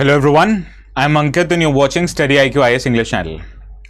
Hello everyone, I'm Ankit and you're watching StudyIQ IAS English channel.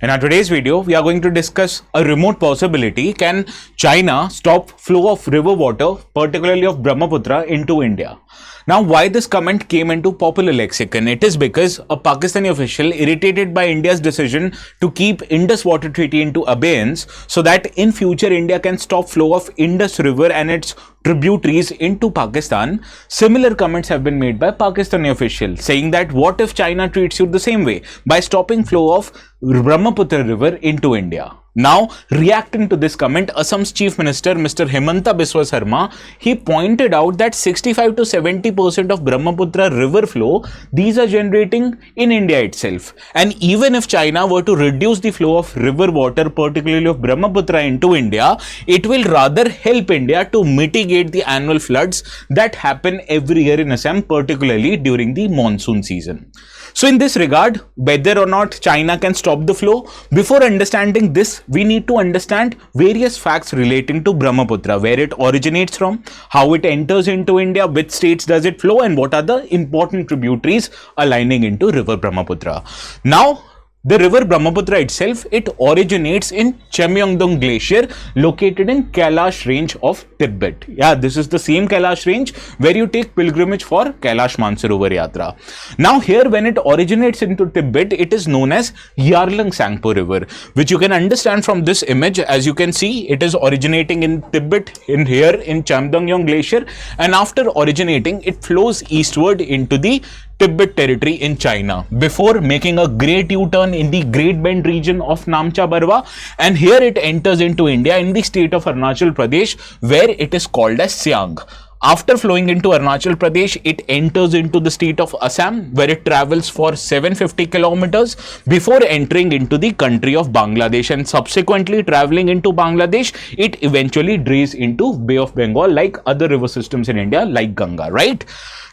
In our today's video, we are going to discuss a remote possibility. Can China stop flow of river water, particularly of Brahmaputra, into India? Now, why this comment came into popular lexicon? It is because a Pakistani official, irritated by India's decision to keep Indus Water Treaty into abeyance so that in future India can stop flow of Indus River and its tributaries into Pakistan, similar comments have been made by Pakistani officials saying that what if China treats you the same way by stopping flow of Brahmaputra River into India? Now, reacting to this comment, Assam's Chief Minister Mr. Himanta Biswa Sarma, he pointed out that 65 to 70% of Brahmaputra river flow, these are generating in India itself. And even if China were to reduce the flow of river water, particularly of Brahmaputra into India, it will rather help India to mitigate the annual floods that happen every year in Assam, particularly during the monsoon season. So in this regard, whether or not China can stop the flow, before understanding this, we need to understand various facts relating to Brahmaputra, where it originates from, how it enters into India, which states does it flow, and what are the important tributaries aligning into river Brahmaputra. Now, the river Brahmaputra itself, it originates in Chemyongdong Glacier located in Kailash range of Tibet. Yeah, this is the same Kailash range where you take pilgrimage for Kailash Mansarovar Yatra. Now here, when it originates into Tibet, it is known as Yarlung Sangpo River, which you can understand from this image. As you can see, it is originating in Tibet in here in Chemyongdong Glacier, and after originating, it flows eastward into the Tibet territory in China before making a great U-turn in the Great Bend region of Namcha Barwa, and here it enters into India in the state of Arunachal Pradesh, where it is called as Siang. After flowing into Arunachal Pradesh, it enters into the state of Assam, where it travels for 750 kilometers before entering into the country of Bangladesh, and subsequently traveling into Bangladesh, it eventually drains into Bay of Bengal like other river systems in India like Ganga, right?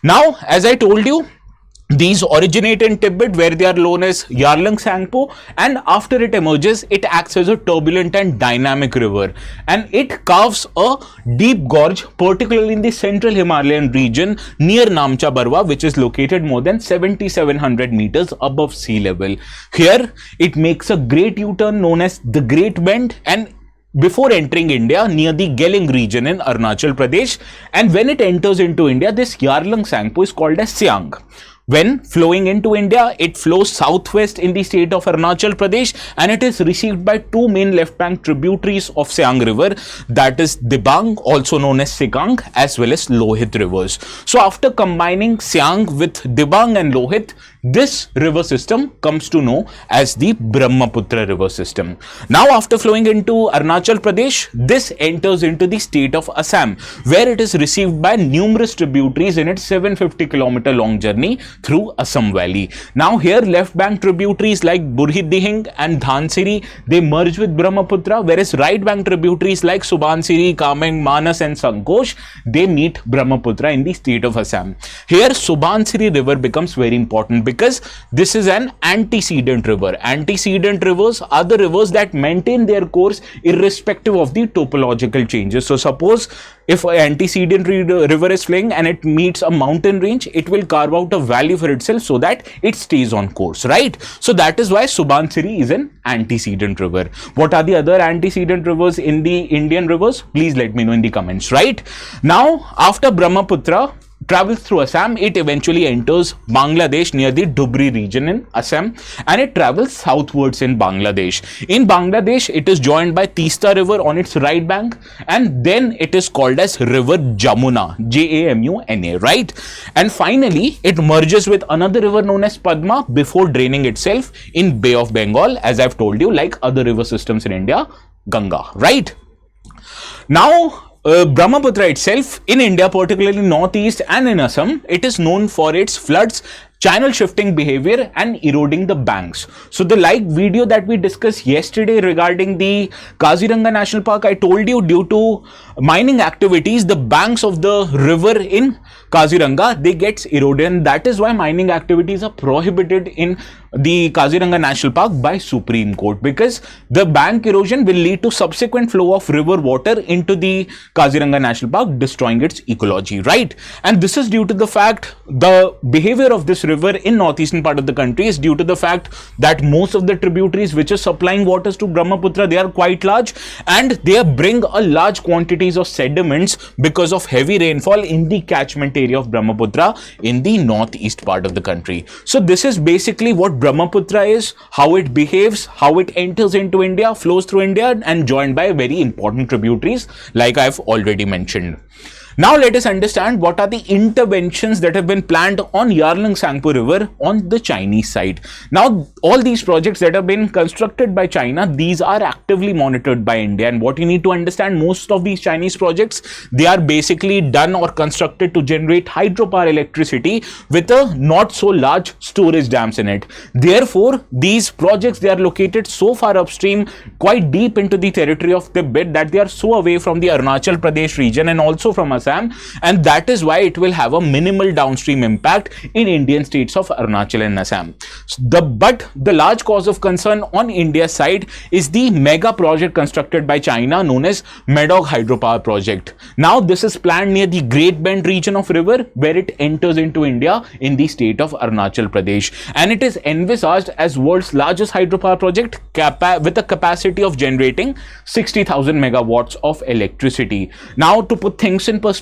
Now, as I told you, these originate in Tibet, where they are known as Yarlung Sangpo, and after it emerges, it acts as a turbulent and dynamic river, and it carves a deep gorge, particularly in the central Himalayan region near Namcha Barwa, which is located more than 7,700 meters above sea level. Here, it makes a great U-turn known as the Great Bend, and before entering India near the Geling region in Arunachal Pradesh, and when it enters into India, this Yarlung Sangpo is called as Siang. When flowing into India, it flows southwest in the state of Arunachal Pradesh, and it is received by two main left bank tributaries of Siang River, that is Dibang, also known as Sikang, as well as Lohit rivers. So after combining Siang with Dibang and Lohit, this river system comes to know as the Brahmaputra river system. Now, after flowing into Arunachal Pradesh, this enters into the state of Assam, where it is received by numerous tributaries in its 750-kilometer long journey through Assam Valley. Now here, left bank tributaries like Burhidihing and Dhansiri, they merge with Brahmaputra, whereas right bank tributaries like Subansiri, Kameng, Manas and Sankosh, they meet Brahmaputra in the state of Assam. Here, Subansiri river becomes very important because this is an antecedent river. Antecedent rivers are the rivers that maintain their course irrespective of the topological changes. So suppose if an antecedent river is flowing and it meets a mountain range, it will carve out a valley for itself so that it stays on course, right? So that is why Subansiri is an antecedent river. What are the other antecedent rivers in the Indian rivers? Please let me know in the comments, right? Now, after Brahmaputra travels through Assam, it eventually enters Bangladesh near the Dhubri region in Assam, and it travels southwards in Bangladesh. In Bangladesh, it is joined by Teesta River on its right bank, and then it is called as River Jamuna, Jamuna, right? And finally, it merges with another river known as Padma before draining itself in Bay of Bengal, as I've told you, like other river systems in India, Ganga, right? Now, Brahmaputra itself in India, particularly northeast and in Assam, it is known for its floods, channel shifting behavior and eroding the banks. So the video that we discussed yesterday regarding the Kaziranga National Park, I told you due to mining activities, the banks of the river in Kaziranga, they get eroded, and that is why mining activities are prohibited in the Kaziranga National Park by Supreme Court, because the bank erosion will lead to subsequent flow of river water into the Kaziranga National Park, destroying its ecology, right? And this is due to the fact the behavior of this river in northeastern part of the country is due to the fact that most of the tributaries which are supplying waters to Brahmaputra, they are quite large, and they bring a large quantities of sediments because of heavy rainfall in the catchment area of Brahmaputra in the northeast part of the country. So this is basically what Brahmaputra is, how it behaves, how it enters into India, flows through India, and joined by very important tributaries like I've already mentioned. Now let us understand what are the interventions that have been planned on Yarlung-Tsangpo River on the Chinese side. Now all these projects that have been constructed by China, these are actively monitored by India, and what you need to understand, most of these Chinese projects, they are basically done or constructed to generate hydropower electricity with a not so large storage dams in it. Therefore these projects, they are located so far upstream, quite deep into the territory of Tibet, that they are so away from the Arunachal Pradesh region and also from Assam, and that is why it will have a minimal downstream impact in Indian states of Arunachal and Assam. But the large cause of concern on India's side is the mega project constructed by China known as Medog Hydropower Project. Now this is planned near the Great Bend region of river, where it enters into India in the state of Arunachal Pradesh, and it is envisaged as world's largest hydropower project with a capacity of generating 60,000 megawatts of electricity. Now to put things in perspective,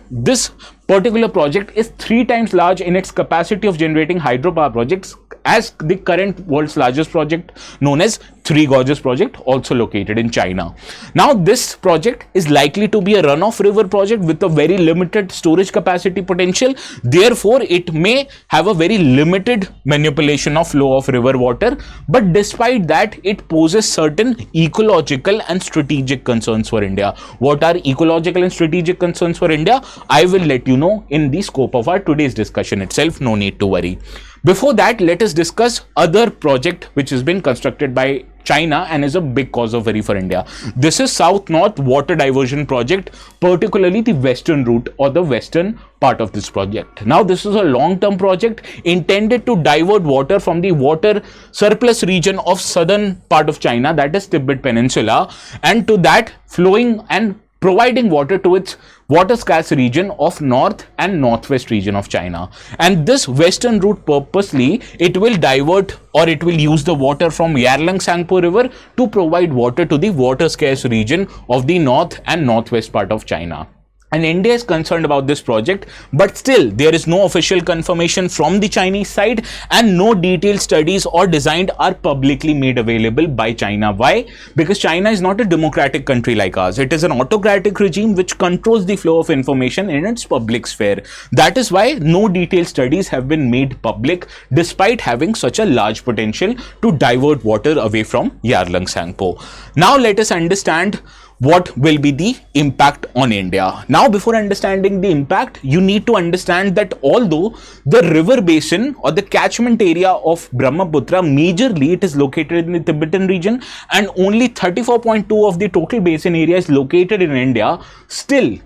this particular project is 3 times large in its capacity of generating hydropower projects as the current world's largest project known as Three Gorges project, also located in China. Now this project is likely to be a runoff river project with a very limited storage capacity potential. Therefore it may have a very limited manipulation of flow of river water, but despite that it poses certain ecological and strategic concerns for India. What are ecological and strategic concerns for India? I will let you know in the scope of our today's discussion itself, no need to worry. Before that, let us discuss other project which has been constructed by China and is a big cause of worry for India. This is South-North Water Diversion Project, particularly the western route or the western part of this project. Now this is a long-term project intended to divert water from the water surplus region of southern part of China, that is Tibet Peninsula, and to that flowing and providing water to its water scarce region of north and northwest region of China. And this western route, purposely it will divert or it will use the water from Yarlung-Tsangpo River to provide water to the water scarce region of the north and northwest part of China. And India is concerned about this project, but still there is no official confirmation from the Chinese side, and no detailed studies or design are publicly made available by China. Why? Because China is not a democratic country like ours. It is an autocratic regime which controls the flow of information in its public sphere. That is why no detailed studies have been made public, despite having such a large potential to divert water away from Yarlung-Tsangpo. Now let us understand what will be the impact on India. Now before understanding the impact, you need to understand that although the river basin or the catchment area of Brahmaputra, majorly it is located in the Tibetan region and only 34.2 of the total basin area is located in India, still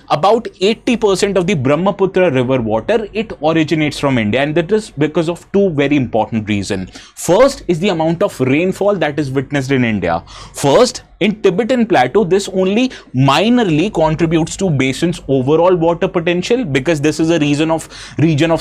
about 80% of the Brahmaputra river water, it originates from India, and that is because of two very important reasons. First is the amount of rainfall that is witnessed in India. First, in Tibetan Plateau, this only minorly contributes to basin's overall water potential, because this is a region of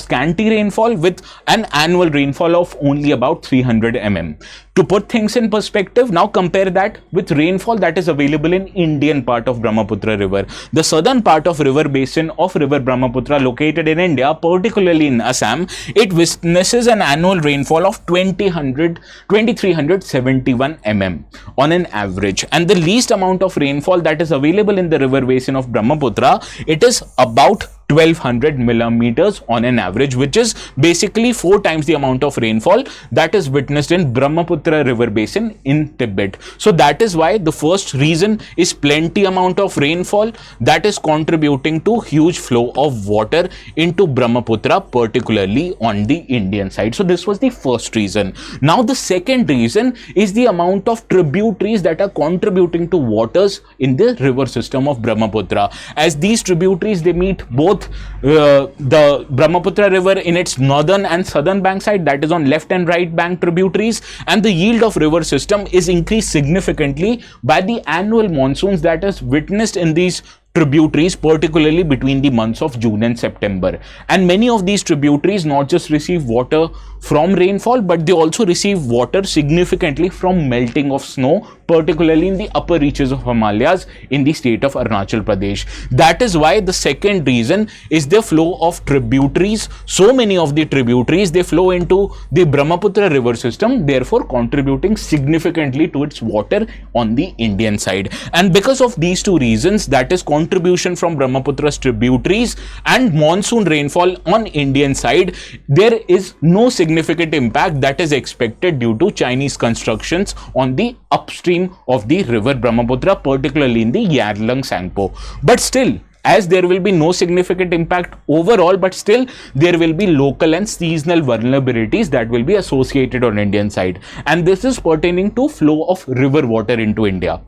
scanty rainfall with an annual rainfall of only about 300 mm. To put things in perspective, now compare that with rainfall that is available in Indian part of Brahmaputra river. The southern part of river basin of river Brahmaputra, located in India, particularly in Assam, it witnesses an annual rainfall of 2371 mm on an average. And the least amount of rainfall that is available in the river basin of Brahmaputra, it is about 1200 millimeters on an average, which is basically 4 times the amount of rainfall that is witnessed in Brahmaputra river basin in Tibet. So that is why the first reason is plenty amount of rainfall that is contributing to huge flow of water into Brahmaputra, particularly on the Indian side. So this was the first reason. Now the second reason is the amount of tributaries that are contributing to waters in the river system of Brahmaputra. As these tributaries, they meet both both the Brahmaputra river in its northern and southern bank side, that is on left and right bank tributaries, and the yield of river system is increased significantly by the annual monsoons that is witnessed in these tributaries, particularly between the months of June and September. And many of these tributaries not just receive water from rainfall, but they also receive water significantly from melting of snow, particularly in the upper reaches of Himalayas in the state of Arunachal Pradesh. That is why the second reason is the flow of tributaries. So many of the tributaries, they flow into the Brahmaputra river system, therefore contributing significantly to its water on the Indian side. And because of these two reasons, that is contribution from Brahmaputra's tributaries and monsoon rainfall on Indian side, there is no significant impact that is expected due to Chinese constructions on the upstream of the river Brahmaputra, particularly in the Yarlung Sangpo. But still, as there will be no significant impact overall, but still there will be local and seasonal vulnerabilities that will be associated on Indian side. And this is pertaining to flow of river water into India.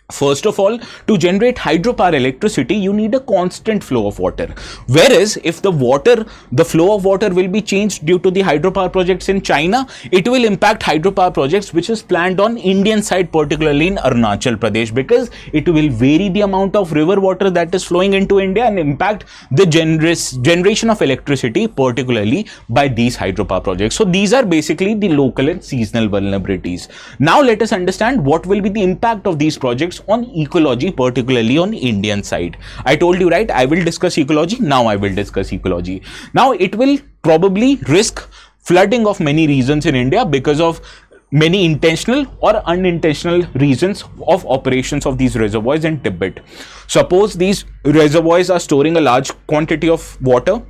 First of all, to generate hydropower electricity, you need a constant flow of water. Whereas if the flow of water will be changed due to the hydropower projects in China, it will impact hydropower projects which is planned on Indian side, particularly in Arunachal Pradesh, because it will vary the amount of river water that is flowing into India and impact the generation of electricity, particularly by these hydropower projects. So these are basically the local and seasonal vulnerabilities. Now let us understand what will be the impact of these projects on ecology, particularly on Indian side. I told you, right, I will discuss ecology. Now I will discuss ecology. Now it will probably risk flooding of many regions in India because of many intentional or unintentional reasons of operations of these reservoirs in Tibet. Suppose these reservoirs are storing a large quantity of water,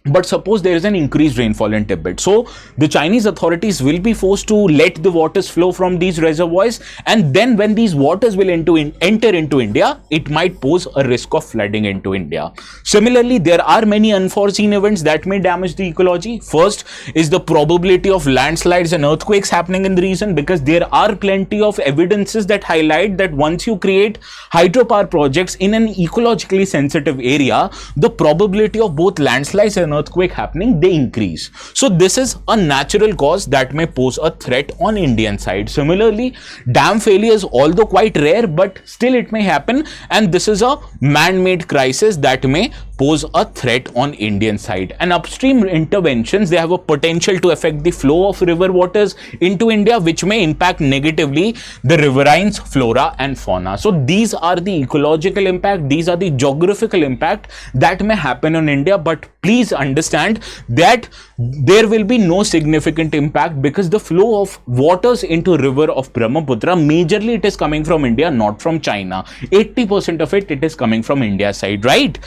but suppose there is an increased rainfall in Tibet. So the Chinese authorities will be forced to let the waters flow from these reservoirs, and then when these waters will enter into India, it might pose a risk of flooding into India. Similarly, there are many unforeseen events that may damage the ecology. First is the probability of landslides and earthquakes happening in the region, because there are plenty of evidences that highlight that once you create hydropower projects in an ecologically sensitive area, the probability of both landslides and earthquake happening, they increase. So this is a natural cause that may pose a threat on Indian side. Similarly, dam failures, although quite rare, but still it may happen, and this is a man-made crisis that may pose a threat on Indian side. And upstream interventions, they have a potential to affect the flow of river waters into India, which may impact negatively the riverines, flora and fauna. So these are the ecological impact, these are the geographical impact that may happen on India. But please understand that there will be no significant impact, because the flow of waters into river of Brahmaputra, majorly it is coming from India, not from China. 80% of it is coming from India side, right?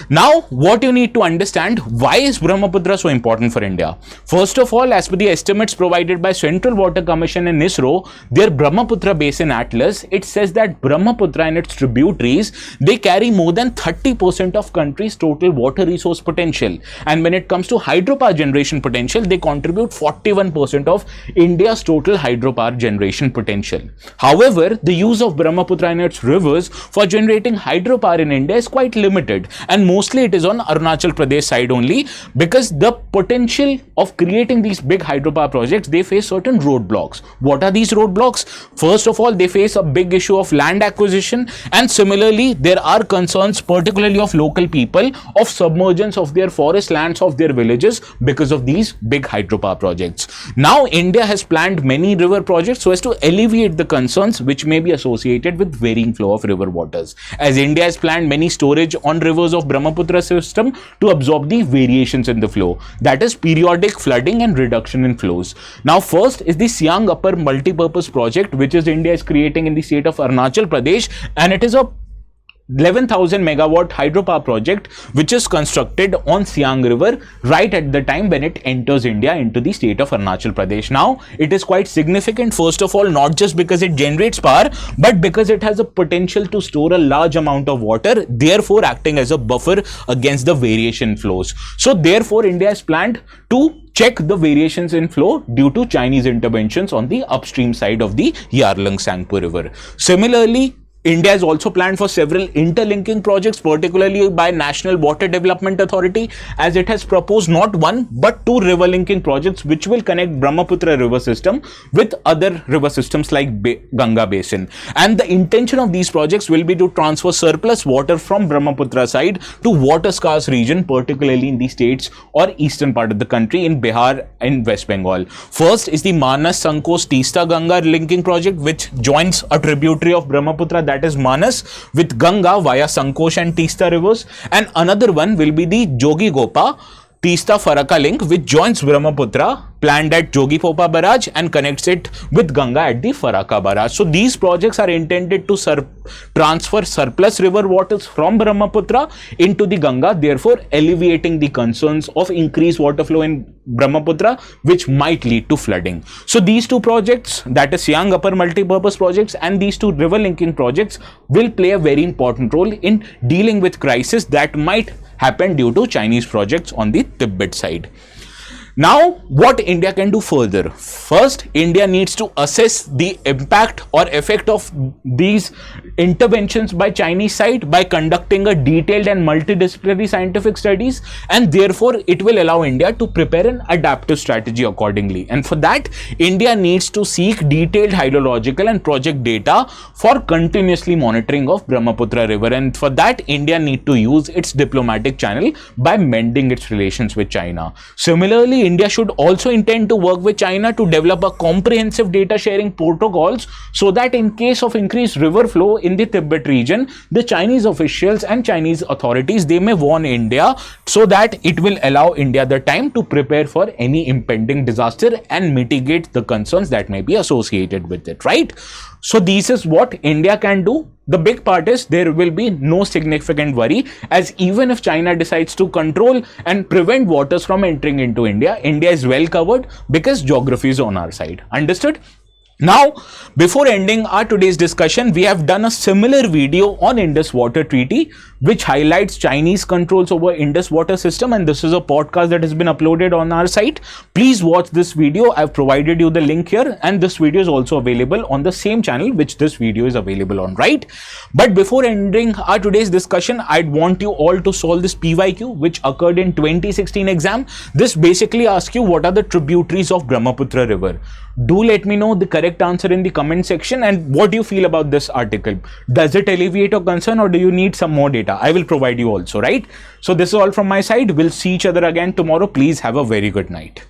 Now, what you need to understand, why is Brahmaputra so important for India? First of all, as per the estimates provided by Central Water Commission and ISRO, their Brahmaputra Basin Atlas, it says that Brahmaputra and its tributaries, they carry more than 30% of country's total water resource potential. And when it comes to hydropower generation potential, they contribute 41% of India's total hydropower generation potential. However, the use of Brahmaputra and its rivers for generating hydropower in India is quite limited, and mostly it is on Arunachal Pradesh side only, because the potential of creating these big hydropower projects, they face certain roadblocks. What are these roadblocks? First of all, they face a big issue of land acquisition, and similarly there are concerns, particularly of local people, of submergence of their forest lands of their villages because of these big hydropower projects. Now India has planned many river projects so as to alleviate the concerns which may be associated with varying flow of river waters, as India has planned many storage on rivers of Brahmaputra system to absorb the variations in the flow, that is periodic flooding and reduction in flows. Now first is the Siang Upper Multipurpose Project, which is India is creating in the state of Arunachal Pradesh, and it is a 11,000 megawatt hydropower project which is constructed on Siang River right at the time when it enters India into the state of Arunachal Pradesh. Now it is quite significant, first of all, not just because it generates power, but because it has a potential to store a large amount of water, therefore acting as a buffer against the variation flows. So therefore India has planned to check the variations in flow due to Chinese interventions on the upstream side of the Yarlung Sangpo River. Similarly, India has also planned for several interlinking projects, particularly by National Water Development Authority, as it has proposed not one but two river linking projects which will connect Brahmaputra river system with other river systems like Ganga Basin. And the intention of these projects will be to transfer surplus water from Brahmaputra side to water scarce region, particularly in the states or eastern part of the country in Bihar and West Bengal. First is the Manas Sankos Tista Ganga linking project, which joins a tributary of Brahmaputra, that is Manas, with Ganga via Sankosh and Tista rivers, and another one will be the Jogi Gopa Tista Faraka link, which joins Brahmaputra, planned at Jogipopa Barrage, and connects it with Ganga at the Faraka Barrage. So these projects are intended to transfer surplus river waters from Brahmaputra into the Ganga, therefore alleviating the concerns of increased water flow in Brahmaputra, which might lead to flooding. So these two projects, that is Siang Upper Multipurpose projects and these two river linking projects, will play a very important role in dealing with crisis that might happen due to Chinese projects on the Tibet side. Now, what India can do further? First, India needs to assess the impact or effect of these interventions by Chinese side by conducting a detailed and multidisciplinary scientific studies, and therefore it will allow India to prepare an adaptive strategy accordingly. And for that, India needs to seek detailed hydrological and project data for continuously monitoring of Brahmaputra river, and for that India need to use its diplomatic channel by mending its relations with China. Similarly, India should also intend to work with China to develop a comprehensive data sharing protocols so that in case of increased river flow in the Tibet region, the Chinese officials and Chinese authorities, they may warn India so that it will allow India the time to prepare for any impending disaster and mitigate the concerns that may be associated with it, right? So this is what India can do. The big part is there will be no significant worry, as even if China decides to control and prevent waters from entering into India, India is well covered because geography is on our side. Understood? Now, before ending our today's discussion, we have done a similar video on Indus Water Treaty, which highlights Chinese controls over Indus water system, and this is a podcast that has been uploaded on our site. Please watch this video. I've provided you the link here, and this video is also available on the same channel which this video is available on, right? But before ending our today's discussion, I'd want you all to solve this PYQ which occurred in 2016 exam. This basically asks you what are the tributaries of Brahmaputra river. Do let me know the correct answer in the comment section, and what do you feel about this article? Does it alleviate your concern, or do you need some more data? I will provide you also, right? So this is all from my side. We'll see each other again tomorrow. Please have a very good night.